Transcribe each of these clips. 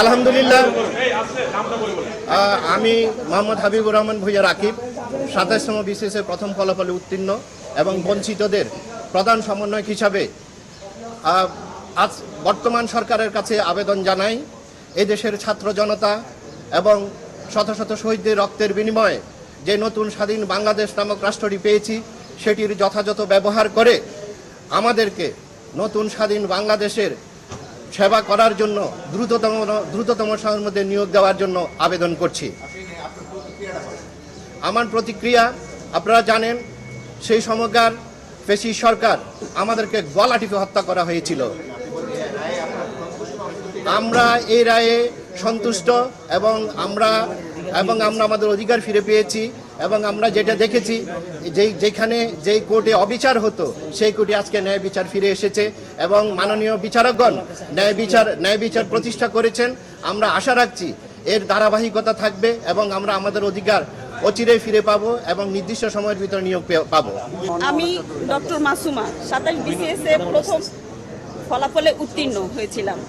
আলহামদুলিল্লাহ, আমি মোহাম্মদ হাবিবুর রহমান ভূঁইয়া রাকিব ২৭তম বিসিএস এর প্রথম ফলাফলে উত্তীর্ণ এবং বঞ্চিতদের প্রধান সমন্বয়ক হিসাবে আজ বর্তমান সরকারের কাছে আবেদন জানাই এদেশের ছাত্র জনতা এবং শত শত শহীদদের রক্তের বিনিময়ে যে নতুন স্বাধীন বাংলাদেশ নামক রাষ্ট্রটি পেয়েছি সেটির যথাযথ ব্যবহার করে আমাদেরকে নতুন স্বাধীন বাংলাদেশের সেবা করার জন্য দ্রুততম সময়ের মধ্যে নিয়োগ দেওয়ার জন্য আবেদন করছি। আমার প্রতিক্রিয়া, আপনারা জানেন সেই সময়কার ফ্যাসিস্ট সরকার আমাদেরকে গলা টিপে হত্যা করা হয়েছিল। আমরা এই রায়ে সন্তুষ্ট এবং আমরা আমাদের অধিকার ফিরে পেয়েছি এবং আমরা যেটা দেখেছি যেখানে যেই কোর্টে অবিচার হতো সেই কোর্টে আজকে ন্যায় বিচার ফিরে এসেছে এবং মাননীয় বিচারকগণ ন্যায় বিচার প্রতিষ্ঠা করেছেন। আমরা আশা রাখছি এর ধারাবাহিকতা থাকবে এবং আমরা আমাদের অধিকার অচিরেই ফিরে পাবো এবং নির্দিষ্ট সময়ের ভিতরে নিয়োগ পাবো। আমি ডক্টর মাসুমা ২৭ বিসিএস এর প্রথম ফলাফলে উত্তীর্ণ হয়েছিলাম।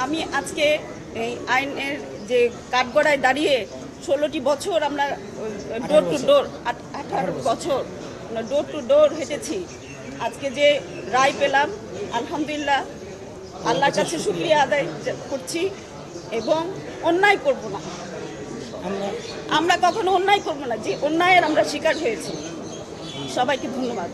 আমি আজকে এই আইনের যে কাঠগড়ায় দাঁড়িয়ে ১৬টি বছর আমরা ডোর টু ডোর ১৮ বছর ডোর টু ডোর হেঁটেছি। আজকে যে রায় পেলাম, আলহামদুলিল্লাহ, আল্লাহর কাছে শুকরিয়া আদায় করছি এবং অন্যায় করব না। আমরা কখনো অন্যায় করব না, যে অন্যায়ের আমরা শিকার হয়েছি। সবাইকে ধন্যবাদ।